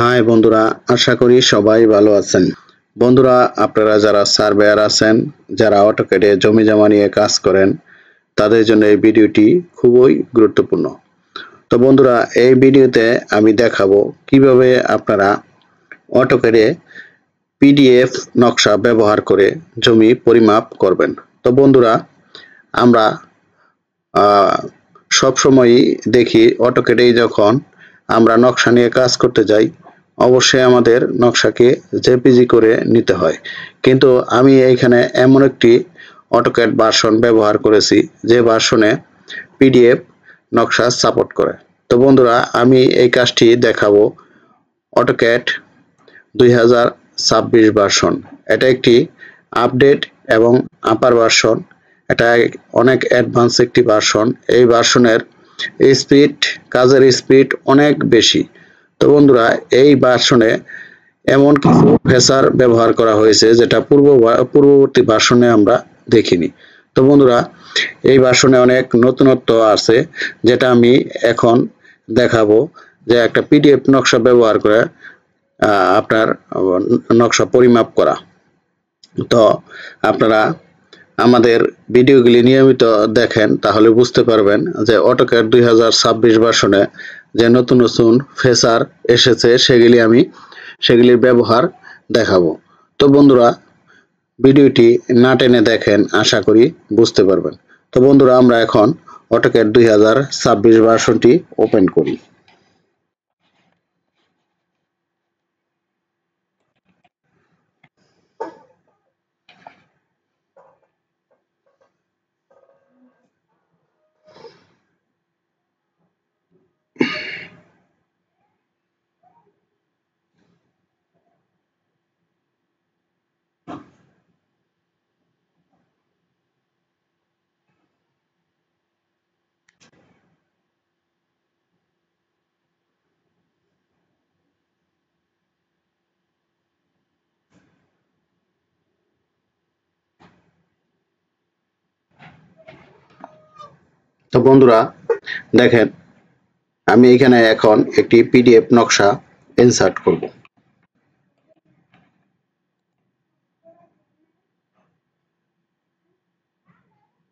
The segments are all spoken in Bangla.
হাই বন্ধুরা, আশা করি সবাই ভালো আছেন। বন্ধুরা, আপনারা যারা সার্ভেয়ার আছেন, যারা অটোক্যাডে জমি জমা নিয়ে কাজ করেন, তাদের জন্য এই ভিডিওটি খুবই গুরুত্বপূর্ণ। তো বন্ধুরা, এই ভিডিওতে আমি দেখাবো কিভাবে আপনারা অটোক্যাডে পিডিএফ নকশা ব্যবহার করে জমি পরিমাপ করবেন। তো বন্ধুরা, আমরা সবসময়ই দেখি অটোক্যাডেই যখন আমরা নকশা নিয়ে কাজ করতে যাই, অবশ্যই আমাদের নকশাকে জেপিজি করে নিতে হয়। কিন্তু আমি এইখানে এমন একটি অটোক্যাড ভার্সন ব্যবহার করেছি যে ভার্সনে পিডিএফ নকশা সাপোর্ট করে। তো বন্ধুরা, আমি এই কাজটি দেখাবো অটোক্যাড 2026 ভার্সন। এটা একটি আপডেট এবং আপার ভার্সন। এটা অনেক অ্যাডভান্স একটি ভার্সন। এই ভার্সনের স্পিড, কাজের স্পিড অনেক বেশি। তো বন্ধুরা, এই ভার্সনে এমন কিছু ফিচার ব্যবহার করা হয়েছে যেটা পূর্ববর্তী ভার্সনে আমরা দেখিনি। তো বন্ধুরা, এই ভার্সনে অনেক নতুনত্ব আছে যেটা আমি এখন দেখাবো, যে একটা পিডিএফ নকশা ব্যবহার করে আপনার নকশা পরিমাপ করা। তো আপনারা আমাদের ভিডিওগুলি নিয়মিত দেখেন, তাহলে বুঝতে পারবেন যে অটোক্যাড 2026 ভার্সনে যে নতুন নতুন ফিচার এসেছে সেগুলির ব্যবহার দেখাবো। তো বন্ধুরা, ভিডিওটি না টেনে দেখেন, আশা করি বুঝতে পারবেন। তো বন্ধুরা, আমরা এখন অটোক্যাড 2026 ভার্সনটি ওপেন করি। তো বন্ধুরা, দেখেন, আমি এখানে এখন একটি পিডিএফ নকশা ইনসার্ট করব।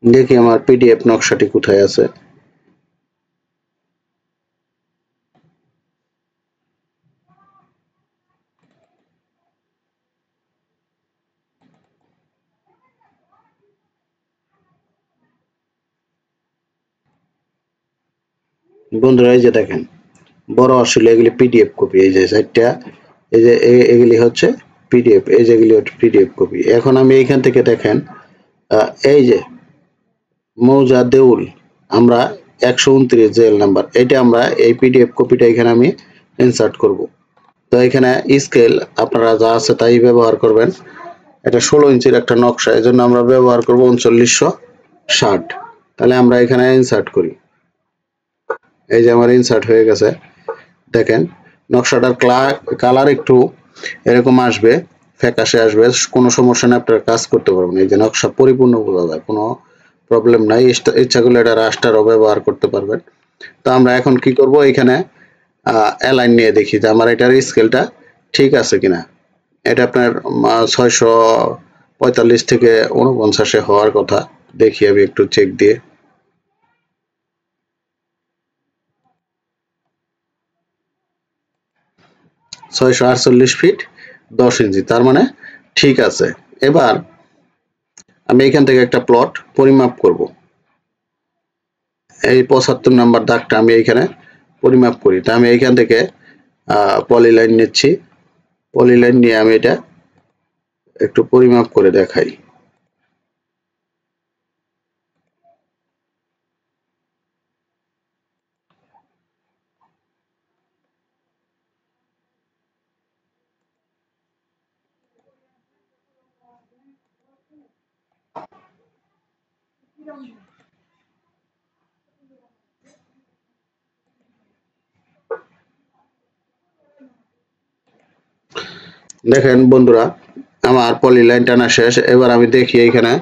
দেখি আমার পিডিএফ নকশাটি কোথায় আছে। বন্ধুরা, এই যে দেখেন, বড় আসলে এগুলি পিডিএফ কপি। এই যে সাইটটা, এই যে এগুলি হচ্ছে পিডিএফ, এই যেগুলি হচ্ছে পিডিএফ কপি। এখন আমি এইখান থেকে দেখেন, এই যে মৌজা দেউল, আমরা 129 জেল নাম্বার, এটা আমরা এই পিডিএফ কপিটা এখানে আমি ইনসার্ট করব। তো এখানে স্কেল আপনারা যা আছে তাই ব্যবহার করবেন। এটা 16 ইঞ্চির একটা নকশা, এই জন্য আমরা ব্যবহার করব 3960। তাহলে আমরা এখানে ইনসার্ট করি। এই যে আমার ইনসার্ট হয়ে গেছে। দেখেন, নকশাটার কালার একটু এরকম আসবে, ফ্যাকাশে আসবে, কোনো সমস্যা নেই, আপনারা কাজ করতে পারবেন। এই যে নকশা পরিপূর্ণ বোঝা যায়, কোনো প্রবলেম নাই। ইচ্ছা করলে এটা রাস্টারও ব্যবহার করতে পারবেন। তো আমরা এখন কি করব, এখানে অ্যালাইন নিয়ে দেখি যে আমার এটার স্কেলটা ঠিক আছে কিনা। এটা আপনার 645 থেকে 49 হওয়ার কথা। দেখি আমি একটু চেক দিয়ে। ফিট 10 ইঞ্চি, তার মানে ঠিক আছে। এবার আমি এখান থেকে একটা প্লট পরিমাপ করব। এই 75 নাম্বার দাগটা আমি এখানে পরিমাপ করি। তা আমি এখান থেকে পলিলাইন নিচ্ছি। পলিলাইন নিয়ে আমি এটা একটু পরিমাপ করে দেখাই। দেখেন বন্ধুরা, আমার পলিলাইন টানা শেষ। এবার আমি দেখি এখানে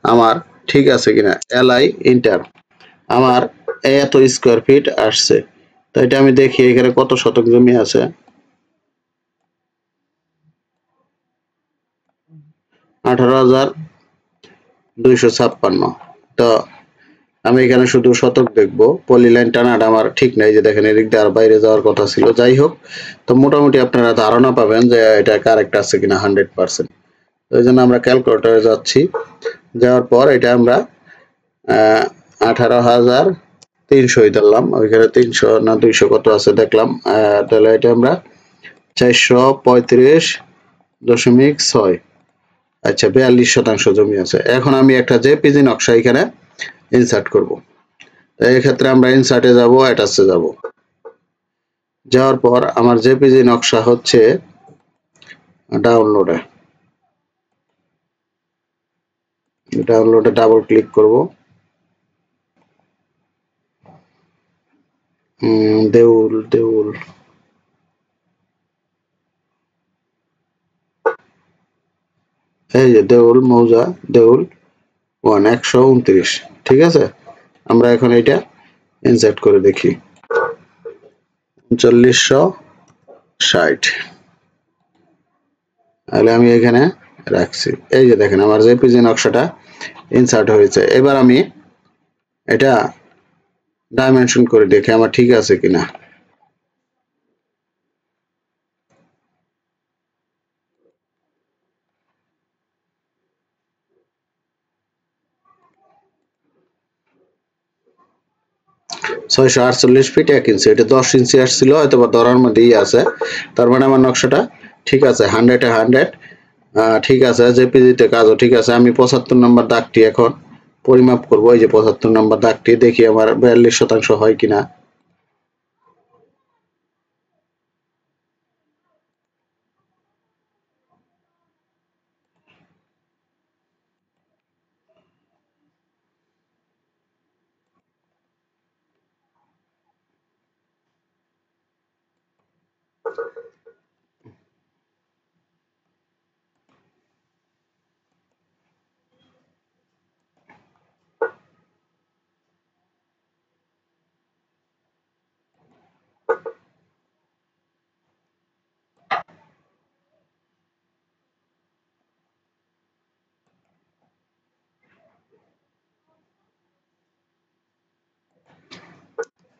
আমার ঠিক আছে কিনা। এলআই ইন্টার, আমার এত স্কোয়ার ফিট আসছে। তো এটা আমি দেখি এখানে কত শতক জমি আছে। 18,256। তো আমি এখানে শুধু শতক দেখব, পলি লাইন টানাটা আমার ঠিক নাই, যে দেখেন এদিক দিয়ে আর বাইরে যাওয়ার কথা ছিল। যাই হোক, তো মোটামুটি আপনারা ধারণা পাবেন যে এটা কারেক্ট আছে কিনা 100%। ওই জন্য আমরা ক্যালকুলেটরে যাচ্ছি, যাওয়ার পর এটা আমরা 18,300 ধরলাম। ওইখানে 300 না 200 কত আছে দেখলাম। তাহলে এটা আমরা 435.6। আচ্ছা, 42% জমি আছে। এখন আমি একটা জেপিজি নকশা এখানে ইনসার্ট করব। এই ক্ষেত্রে আমরা ইনসার্টে যাব, অ্যাটাচে যাব। যাওয়ার পর আমার জেপিজি নকশা হচ্ছে ডাউনলোডে ডাবল ক্লিক করব। দেউল এই যে দেউল মৌজা, দেউল 129। ঠিক আছে, আমরা এখন এটা ইনসার্ট করে দেখি। 3960। তাহলে আমি এখানে রাখছি। এই যে দেখেন আমার জেপিজি নকশাটা ইনসার্ট হয়েছে। এবার আমি এটা ডাইমেনশন করে দেখি আমার ঠিক আছে কিনা। ছয়শো 48 ফিট 1 ইঞ্চি। এটা 10 ইঞ্চি আসছিল, হয়তো বা ধরার মধ্যেই আছে। তার মানে আমার নকশাটা ঠিক আছে, 100-এ 100 ঠিক আছে। জেপিজিতে কাজও ঠিক আছে। আমি 75 নম্বর দাগটি এখন পরিমাপ করব। এই যে 75 নম্বর দাগটি, দেখি আমার 42% হয় কিনা।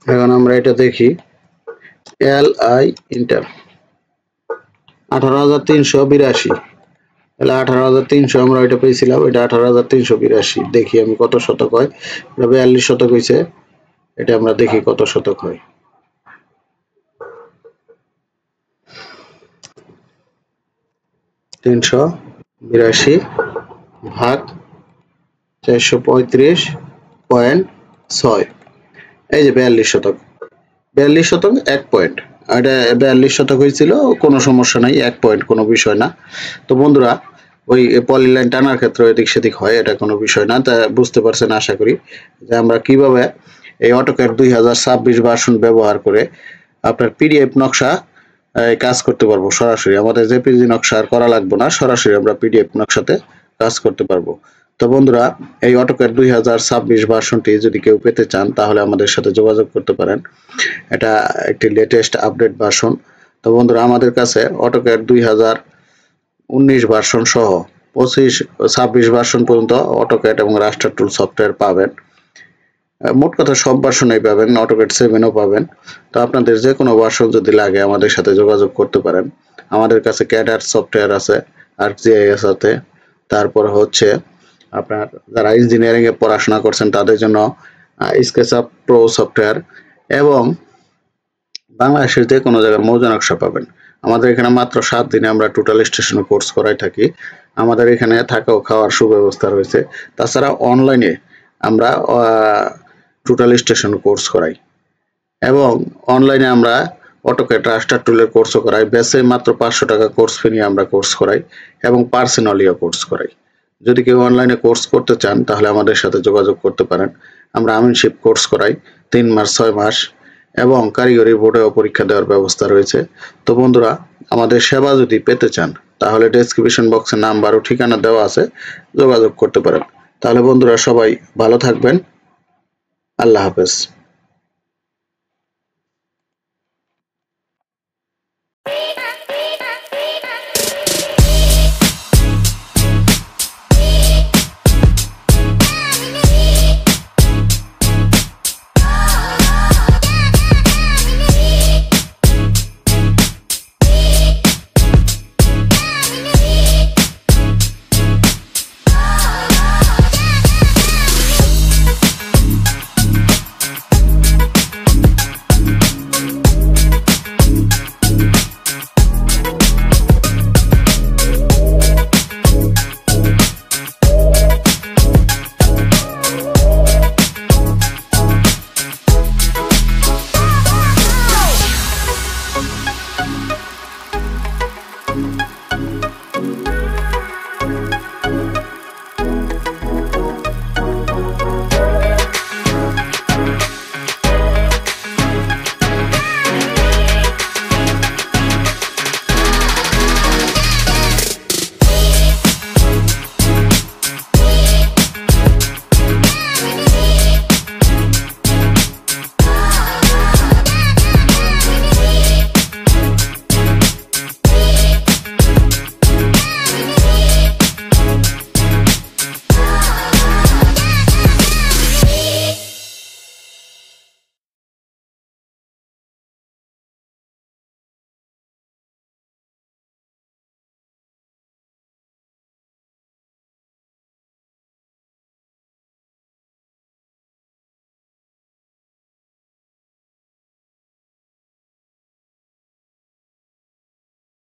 এখন আমরা এটা দেখি। LI inter 18,382। তাহলে 18,300 আমরা এটা পেয়েছিলাম, এটা 18,382। দেখি আমি কত শতক হয়। 42 শতক হয়েছে। এটা আমরা দেখি কত শতক হয়। 382 ভাগ 435.6। এই যে 42 শতক। 42 শতক 1 পয়েন্ট। এটা 42 শতক হয়েছিল, কোনো সমস্যা নাই, 1 পয়েন্ট কোনো বিষয় না। তো বন্ধুরা, ওই পলি লাইন টানার ক্ষেত্রে এদিক সেদিক হয়, এটা কোনো বিষয় না। তা বুঝতে পারছেন আশা করি যে আমরা কিভাবে এই অটোক্যাড 2026 ভার্সন ব্যবহার করে আপনার পিডিএফ নকশা কাজ করতে পারবো সরাসরি। আমাদের জেপিজি নকশা আর করা লাগবে না, সরাসরি আমরা পিডিএফ নকশাতে কাজ করতে পারবো। তো বন্ধুরা, এই অটোক্যাড 2026 ভার্সনটি যদি কেউ পেতে চান তাহলে আমাদের সাথে যোগাযোগ করতে পারেন। এটা একটি লেটেস্ট আপডেট ভার্সন। তো বন্ধুরা, আমাদের কাছে অটোক্যাড 2019 ভার্সন সহ 26 ভার্সন পর্যন্ত অটোক্যাড এবং রাস্টার টুল সফটওয়্যার পাবেন। মোট কথা সব ভার্সনই পাবেন, অটোক্যাড 7ও পাবেন। তো আপনাদের যে কোনো ভার্সন যদি লাগে আমাদের সাথে যোগাযোগ করতে পারেন। আমাদের কাছে ক্যাডার সফটওয়্যার আছে, ArcGIS আছে, তারপর হচ্ছে আপনার যারা ইঞ্জিনিয়ারিং এ পড়াশোনা করছেন তাদের জন্য SketchUp Pro সফটওয়্যার, এবং বাংলাদেশের যে কোনো জায়গার মৌজা নকশা পাবেন। আমাদের এখানে মাত্র 7 দিনে আমরা টোটাল স্টেশন কোর্স করাই থাকি। আমাদের এখানে থাকা ও খাওয়ার সুব্যবস্থা রয়েছে। তাছাড়া অনলাইনে আমরা টোটাল স্টেশন কোর্স করাই, এবং অনলাইনে আমরা অটোক্যাড রাস্টার টুলের কোর্সও করাই। বেসে মাত্র 500 টাকা কোর্স ফি নিয়ে আমরা কোর্স করাই, এবং পার্সোনালিও কোর্স করাই। যদি কেউ অনলাইনে কোর্স করতে চান তাহলে আমাদের সাথে যোগাযোগ করতে পারেন। আমরা আমিনশিপ কোর্স করাই 3 মাস 6 মাস, এবং কারিগরি বোর্ডেও পরীক্ষা দেওয়ার ব্যবস্থা রয়েছে। তো বন্ধুরা, আমাদের সেবা যদি পেতে চান তাহলে ডেসক্রিপশন বক্সে নাম্বার ও ঠিকানা দেওয়া আছে, যোগাযোগ করতে পারেন। তাহলে বন্ধুরা, সবাই ভালো থাকবেন। আল্লাহ হাফেজ।